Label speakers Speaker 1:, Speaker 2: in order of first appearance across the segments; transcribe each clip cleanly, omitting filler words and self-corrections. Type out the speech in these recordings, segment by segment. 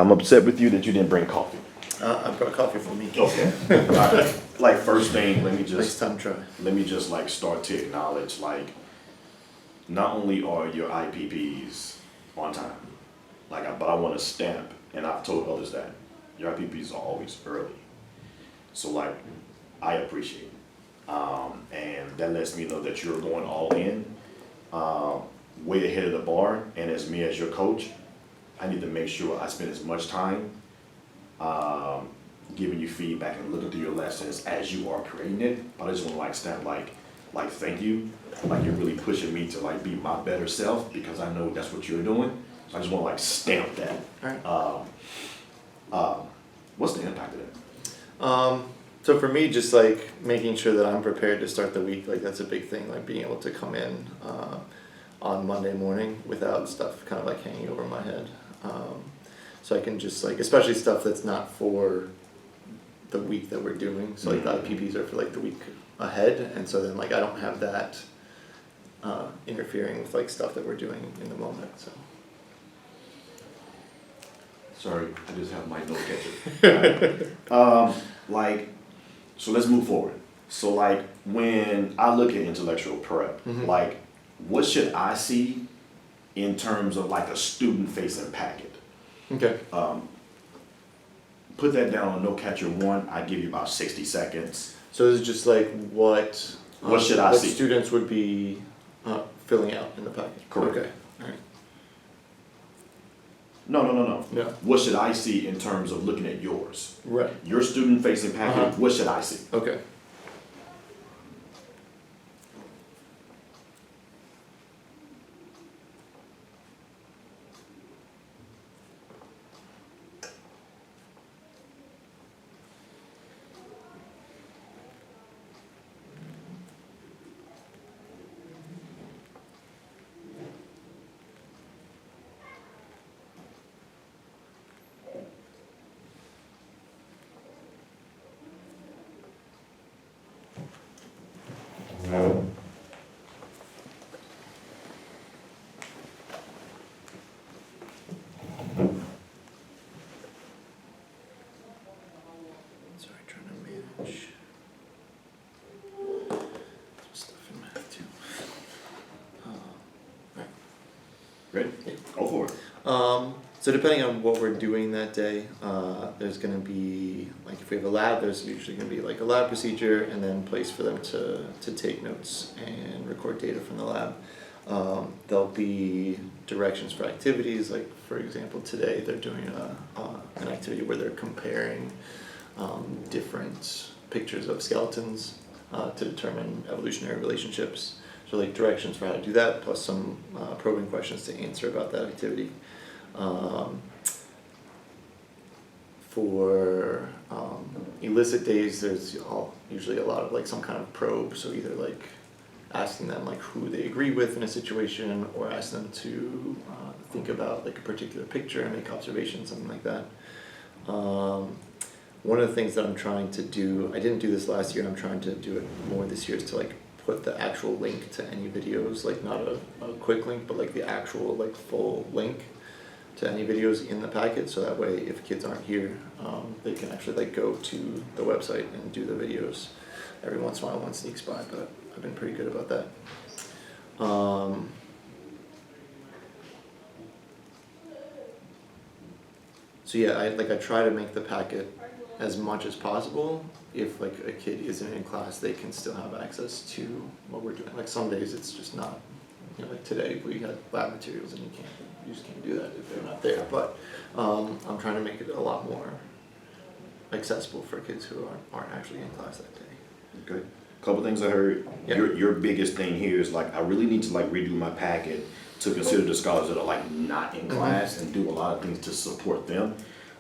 Speaker 1: I'm upset with you that you didn't bring coffee.
Speaker 2: I brought coffee for me.
Speaker 1: Okay. Alright. Like first thing,
Speaker 2: Next time try.
Speaker 1: let me just like start to acknowledge like not only are your IPPs on time, but I want to stamp, and I've told others that your IPPs are always early. So like I appreciate it. And that lets me know that you're going all in, way ahead of the bar. And as me as your coach, I need to make sure I spend as much time giving you feedback and looking through your lessons as you are creating it. But I just want to like stamp like thank you. Like you're really pushing me to like be my better self because I know that's what you're doing. So I just want to like stamp that.
Speaker 2: All right.
Speaker 1: What's the impact of that?
Speaker 2: So for me, just like making sure that I'm prepared to start the week, like that's a big thing. Like being able to come in on Monday morning without stuff kind of like hanging over my head. So I can just like, especially stuff that's not for the week that we're doing. So like the IPPs are for like the week ahead, and so then like I don't have that interfering with like stuff that we're doing in the moment. So.
Speaker 1: Sorry, I just have my note catcher. So let's move forward. So like when I look at intellectual prep, like what should I see in terms of like a student facing packet?
Speaker 2: Okay.
Speaker 1: Put that down on note catcher 1. I give you about 60 seconds.
Speaker 2: So this is just like what
Speaker 1: should I see?
Speaker 2: Students would be filling out in the packet.
Speaker 1: Correct.
Speaker 2: Okay. All right.
Speaker 1: No.
Speaker 2: Yeah.
Speaker 1: What should I see in terms of looking at yours?
Speaker 2: Right.
Speaker 1: Your student facing packet, what should I see?
Speaker 2: Okay. Sorry, trying to manage some stuff in math too. Right.
Speaker 1: Ready? Go for it.
Speaker 2: So depending on what we're doing that day, there's going to be, like if we have a lab, there's usually going to be like a lab procedure and then place for them to take notes and record data from the lab. There'll be directions for activities, like for example today they're doing an activity where they're comparing different pictures of skeletons to determine evolutionary relationships. So like directions for how to do that, plus some probing questions to answer about that activity. For illicit days, there's usually a lot of like some kind of probe. So either like asking them like who they agree with in a situation, or ask them to think about like a particular picture and make observations, something like that. One of the things that I'm trying to do, I didn't do this last year and I'm trying to do it more this year, is to like put the actual link to any videos, like not a quick link, but like the actual like full link to any videos in the packet, so that way if kids aren't here, they can actually like go to the website and do the videos. Every once in a while one sneaks by, but I've been pretty good about that. So yeah, I try to make the packet as much as possible. If like a kid isn't in class, they can still have access to what we're doing. Like some days it's just not, you know, like today we had lab materials and you just can't do that if they're not there. But I'm trying to make it a lot more accessible for kids who aren't actually in class that day.
Speaker 1: Okay. Couple things I heard.
Speaker 2: Yeah.
Speaker 1: Your biggest thing here is like I really need to like redo my packet to consider the scholars that are like not in class and do a lot of things to support them.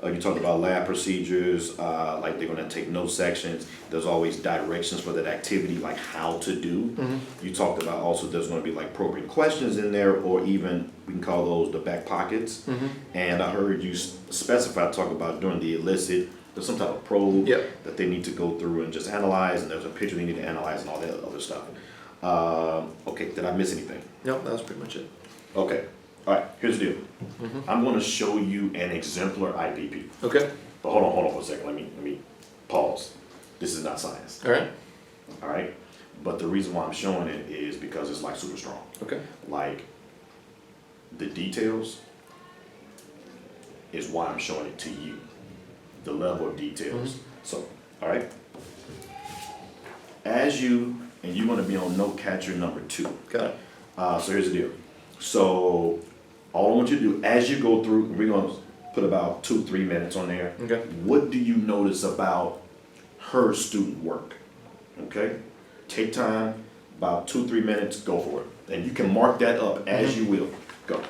Speaker 1: You talked about lab procedures, like they're gonna take note sections. There's always directions for that activity, like how to do. You talked about also there's gonna be like probing questions in there, or even we can call those the back pockets. And I heard you talk about during the illicit, there's some type of probe that they need to go through and just analyze, and there's a picture they need to analyze and all that other stuff. Okay, did I miss anything?
Speaker 2: Nope, that was pretty much it.
Speaker 1: Okay. Alright, here's the deal. I'm gonna show you an exemplar IPP.
Speaker 2: Okay,
Speaker 1: But hold on for a second, let me pause. This is not science,
Speaker 2: alright,
Speaker 1: alright? But the reason why I'm showing it is because it's like super strong.
Speaker 2: okay,
Speaker 1: Like, the details is why I'm showing it to you. The level of details. So, alright? As you, and you're gonna be on note catcher number 2.
Speaker 2: got it.
Speaker 1: So here's the deal. So all I want you to do as you go through, we're gonna put about 2-3 minutes on there.
Speaker 2: Okay.
Speaker 1: What do you notice about her student work? Okay? Take time, about 2-3 minutes, go for it. And you can mark that up as you will. Go.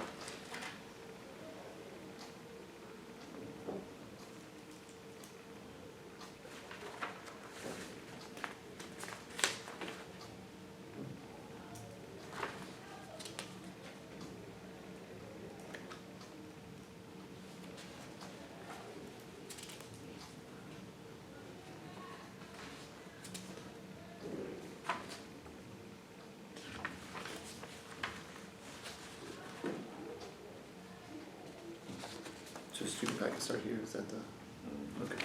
Speaker 2: So student packet start here, is that the, okay.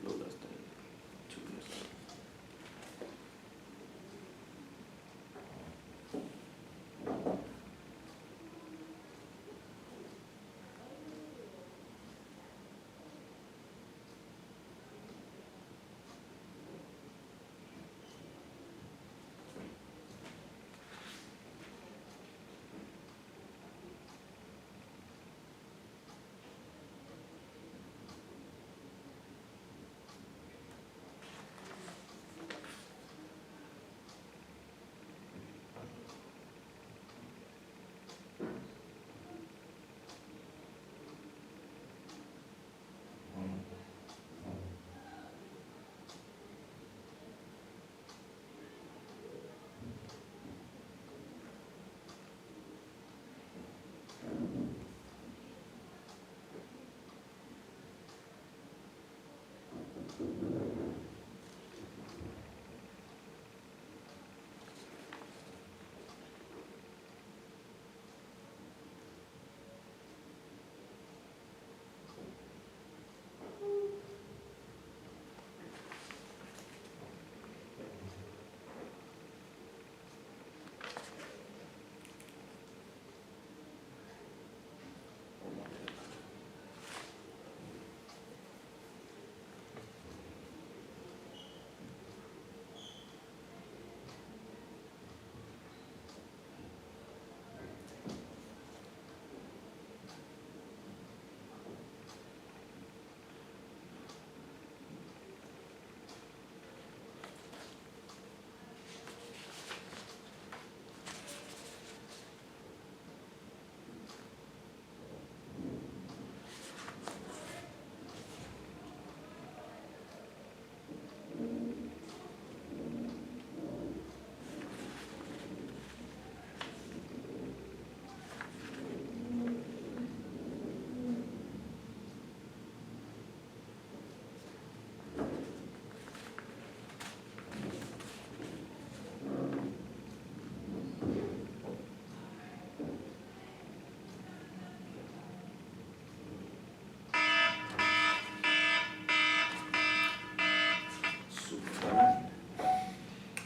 Speaker 1: A little less than 2 minutes.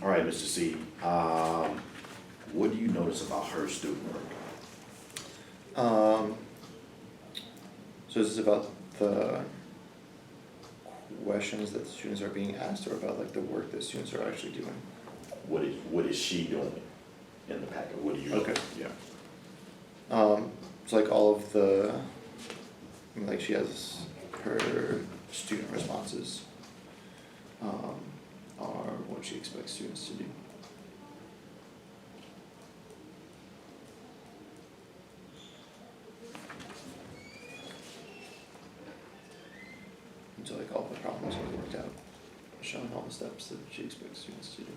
Speaker 1: All right, Mr. C, what do you notice about her student work?
Speaker 2: So this is about the questions that students are being asked or about like the work that students are actually doing?
Speaker 1: what is she doing in the packet? What do you?
Speaker 2: Okay.
Speaker 1: Yeah.
Speaker 2: So like all of the, I mean, like she has her student responses, are what she expects students to do. And so like all the problems are worked out, showing all the steps that she expects students to do.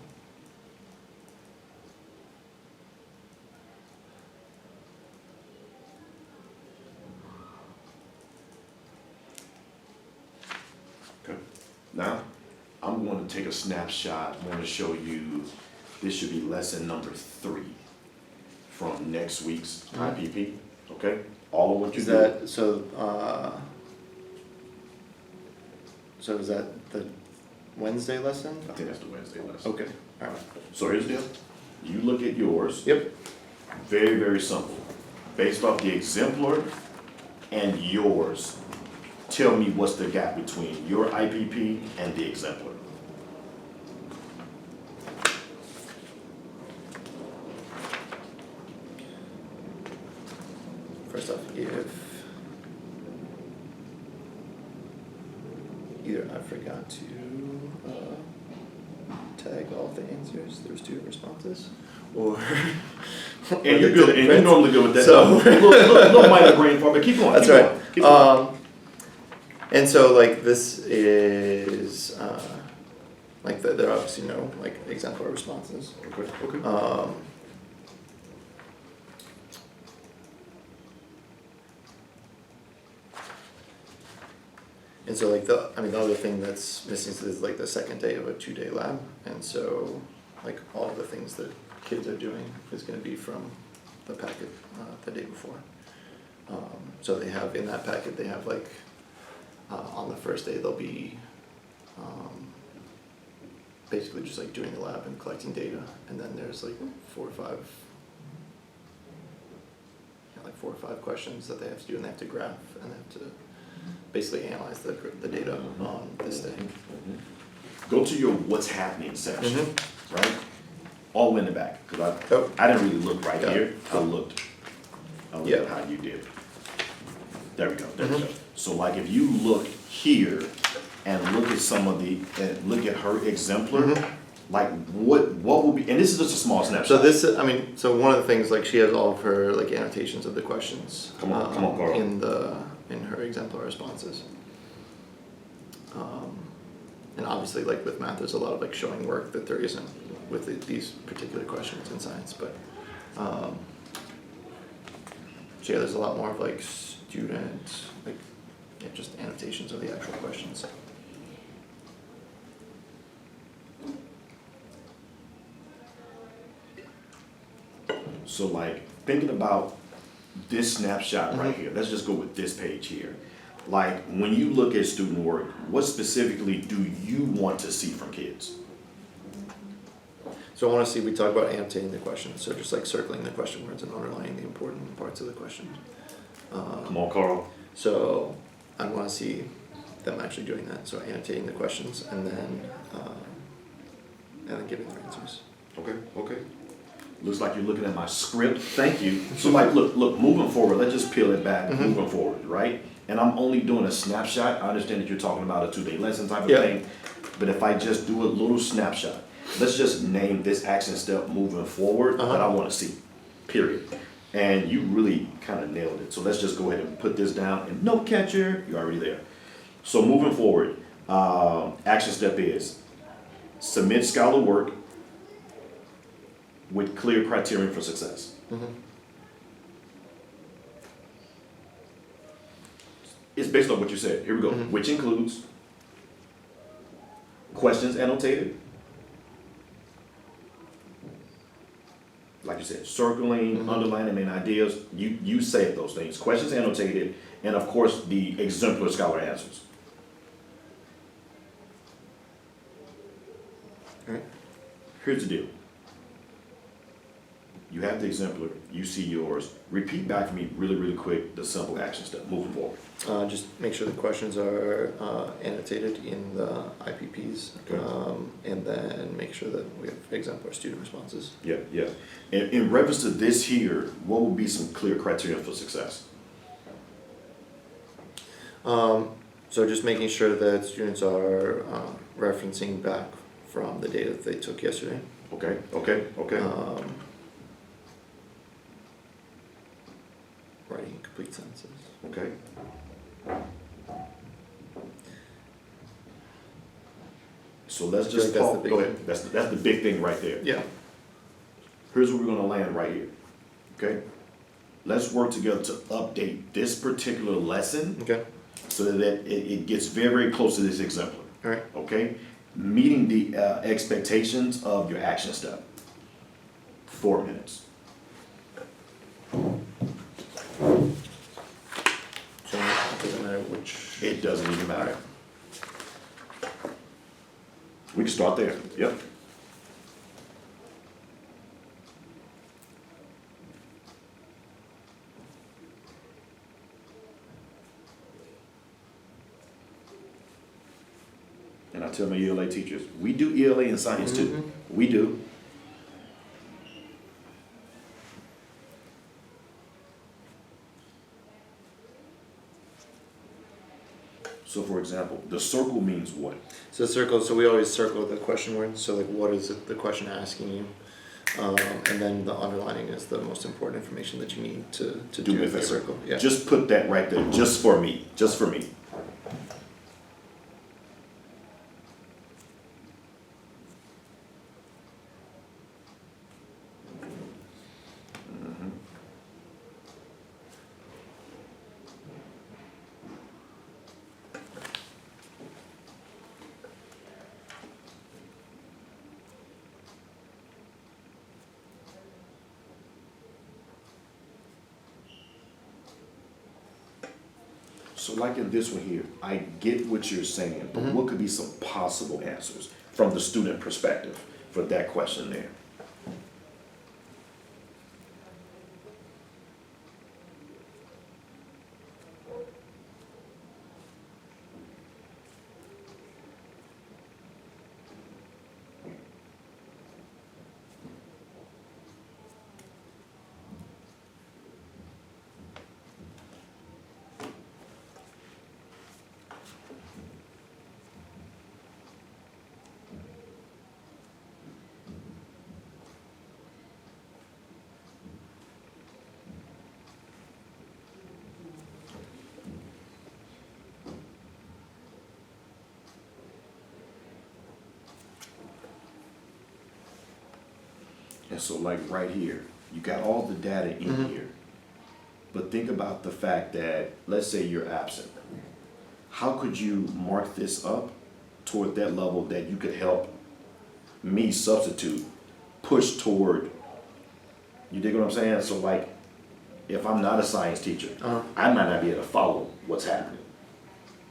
Speaker 1: Okay. Now, I'm going to take a snapshot. I want to show you, this should be lesson number 3 from next week's IPP, okay? All of what you
Speaker 2: Is
Speaker 1: do.
Speaker 2: that, so is that the Wednesday lesson?
Speaker 1: I think that's the Wednesday lesson.
Speaker 2: Okay, alright.
Speaker 1: So here's the deal. You look at yours.
Speaker 2: Yep.
Speaker 1: Very, very simple. Based off the exemplar and yours, tell me what's the gap between your IPP and the exemplar.
Speaker 2: First off, if either I forgot to tag all of the answers, there's 2 responses, or
Speaker 1: And you're good, and you're normally good with that.
Speaker 2: So-
Speaker 1: little minor brain fart, but keep going.
Speaker 2: That's
Speaker 1: keep
Speaker 2: right.
Speaker 1: going, keep going.
Speaker 2: And so like this is like there are obviously no like exemplar responses.
Speaker 1: Okay, okay.
Speaker 2: And so like the other thing that's missing is like the second day of a 2-day lab, and so like all of the things that kids are doing is going to be from the packet the day before. So they have in that packet they have like on the first day they'll be basically just like doing the lab and collecting data, and then there's like 4 or 5 questions that they have to do, and they have to graph and they have to basically analyze the data on this day.
Speaker 1: Go to your what's happening section,
Speaker 2: Mm-hmm.
Speaker 1: right? All the way in the back, because
Speaker 2: Oh.
Speaker 1: I didn't really look right
Speaker 2: Yeah.
Speaker 1: here. I looked
Speaker 2: Yeah.
Speaker 1: at how you did. There we go, there we
Speaker 2: Mhm.
Speaker 1: go. So like if you look here and look at some of the, look at her exemplar,
Speaker 2: Mhm.
Speaker 1: like what will be, and this is just a small snapshot.
Speaker 2: So this, so one of the things, like she has all of her like annotations of the questions.
Speaker 1: Come on, Carl.
Speaker 2: In her exemplar responses. And obviously, like with math, there's a lot of like showing work that there isn't with these particular questions in science, but so yeah, there's a lot more of like student, like just annotations of the actual questions.
Speaker 1: So like thinking about this snapshot right
Speaker 2: Mhm.
Speaker 1: here, let's just go with this page here. Like when you look at student work, what specifically do you want to see from kids?
Speaker 2: So I want to see, we talk about annotating the questions, so just like circling the question words and underlining the important parts of the question.
Speaker 1: Come on, Carl.
Speaker 2: So I want to see them actually doing that, so annotating the questions and then giving their answers.
Speaker 1: Okay, okay. Looks like you're looking at my script. Thank you. So like, look, moving forward, let's just peel it back,
Speaker 2: Mhm.
Speaker 1: moving forward, right? And I'm only doing a snapshot. I understand that you're talking about a 2-day lesson type of
Speaker 2: Yeah.
Speaker 1: thing. But if I just do a little snapshot, let's just name this action step moving forward that I want to see, period. And you really kind of nailed it. So let's just go ahead and put this down. And note catcher, you're already there. So moving forward, action step is submit scholar work with clear criterion for success.
Speaker 2: Mm-hmm.
Speaker 1: It's based on what you said. Here we go.
Speaker 2: Mhm.
Speaker 1: Which includes questions annotated. Like you said, circling,
Speaker 2: Mhm.
Speaker 1: underlining main ideas. You said those things. Questions annotated, and of course the exemplar scholar answers.
Speaker 2: All right.
Speaker 1: Here's the deal. you have the exemplar, you see yours, repeat back for me really, really quick, the simple action step, moving forward.
Speaker 2: Just make sure the questions are annotated in the IPPs,
Speaker 1: Okay.
Speaker 2: and then make sure that we have exemplar student responses.
Speaker 1: Yeah, yeah. In reference to this here, what would be some clear criteria for success?
Speaker 2: So just making sure that students are referencing back from the data that they took yesterday.
Speaker 1: Okay, okay, okay.
Speaker 2: Writing complete sentences.
Speaker 1: Okay. So let's
Speaker 2: I feel
Speaker 1: just
Speaker 2: like that's
Speaker 1: talk,
Speaker 2: the big
Speaker 1: go ahead,
Speaker 2: thing.
Speaker 1: that's the big thing right there.
Speaker 2: Yeah.
Speaker 1: Here's where we're gonna land right here, okay? Let's work together to update this particular lesson
Speaker 2: Okay.
Speaker 1: so that it gets very, very close to this exemplar,
Speaker 2: All right.
Speaker 1: okay? Meeting the expectations of your action step. 4 minutes.
Speaker 2: So it doesn't matter which.
Speaker 1: It doesn't even matter. We can start there, yep. And I tell my ELA teachers, we do ELA in science too. We do. So for example, the circle means what?
Speaker 2: So circle. So we always circle the question word. So like, what is it, the question asking you? And then the underlining is the most important information that you need to
Speaker 1: Do me
Speaker 2: do
Speaker 1: a
Speaker 2: the
Speaker 1: favor.
Speaker 2: circle. Yeah.
Speaker 1: Just put that right there, just for me, just for me. So like in this one here, I get what you're saying, but what could be some possible answers from the student perspective for that question there? And so like right here, you got all the data in here. But think about the fact that, let's say you're absent. How could you mark this up toward that level that you could help me substitute, push toward, you dig what I'm saying? So like, if I'm not a science teacher, I might not be able to follow what's happening.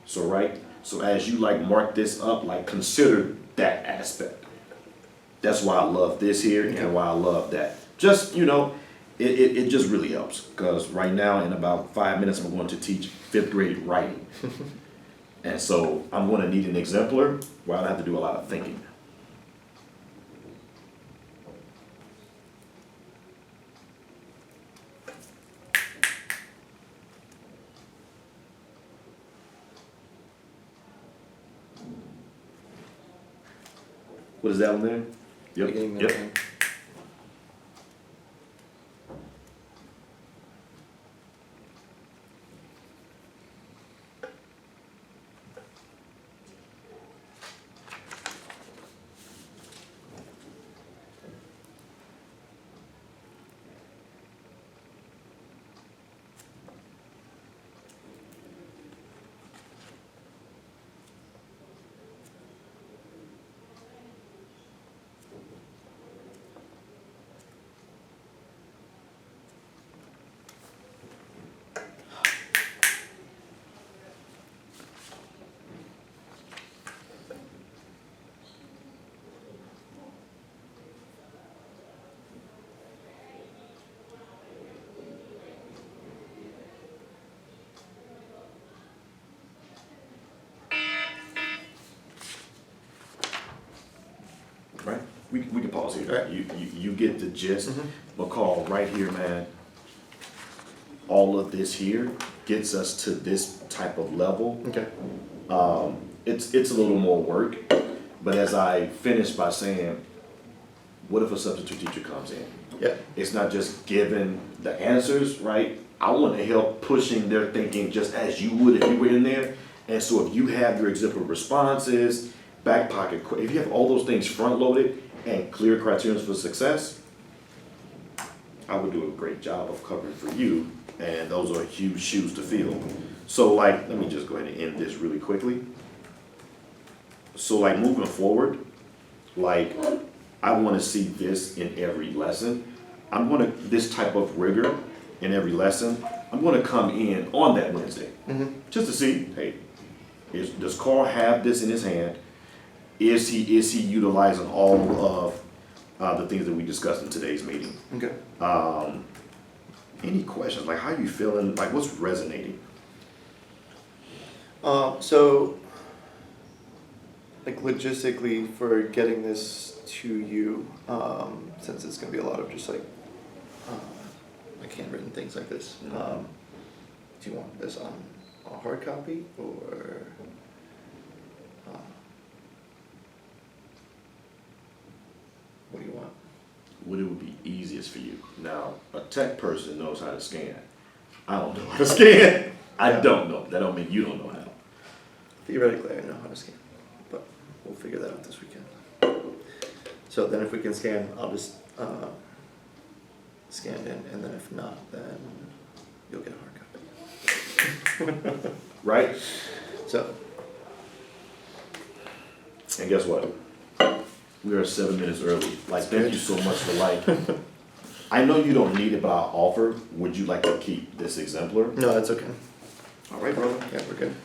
Speaker 1: So right, so as you like mark this up, like consider that aspect. That's why I love this here and why I love that. Just, you know, it just really helps. Because right now, in about 5 minutes, I'm going to teach 5th grade writing. And so I'm going to need an exemplar where I don't have to do a lot of thinking. What is that one there? Yep,
Speaker 2: Beginning,
Speaker 1: yep.
Speaker 2: middle, end.
Speaker 1: we can pause here.
Speaker 2: Alright.
Speaker 1: You get the gist.
Speaker 2: Mhm.
Speaker 1: McCall, right here, man, all of this here gets us to this type of level.
Speaker 2: Okay.
Speaker 1: It's a little more work, but as I finished by saying, what if a substitute teacher comes in?
Speaker 2: Yeah.
Speaker 1: It's not just giving the answers, right? I want to help pushing their thinking just as you would if you were in there. And so if you have your exemplary responses, back pocket, if you have all those things front loaded and clear criteria for success, I would do a great job of covering for you. And those are huge shoes to fill. So like, let me just go ahead and end this really quickly. So like moving forward, like I want to see this in every lesson. This type of rigor in every lesson, I'm going to come in on that Wednesday. Just to see, hey, does Carl have this in his hand? Is he utilizing all of the things that we discussed in today's meeting?
Speaker 2: Okay.
Speaker 1: Any questions? Like, how are you feeling? Like, what's resonating?
Speaker 2: So, like logistically for getting this to you, since it's gonna be a lot of just like, like handwritten things like this, do you want this on a hard copy or, what do you want?
Speaker 1: What it would be easiest for you? Now, a tech person knows how to scan. I don't know how to scan. I don't know. That don't mean you don't know how.
Speaker 2: Theoretically, I know how to scan, but we'll figure that out this weekend. So then if we can scan, I'll just scan in, and then if not, then you'll get a hard copy.
Speaker 1: Right?
Speaker 2: So,
Speaker 1: And guess what? We are 7 minutes early. Like, thank you so much for like. I know you don't need it, but I'll offer. Would you like to keep this exemplar?
Speaker 2: no, that's okay.
Speaker 1: All right, brother.
Speaker 2: Yeah, we're good.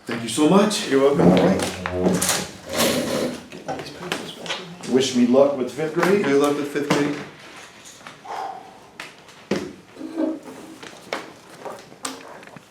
Speaker 1: Thank you so much.
Speaker 2: You're welcome.
Speaker 1: All right. Wish me luck with 5th grade.
Speaker 2: Good luck with 5th grade.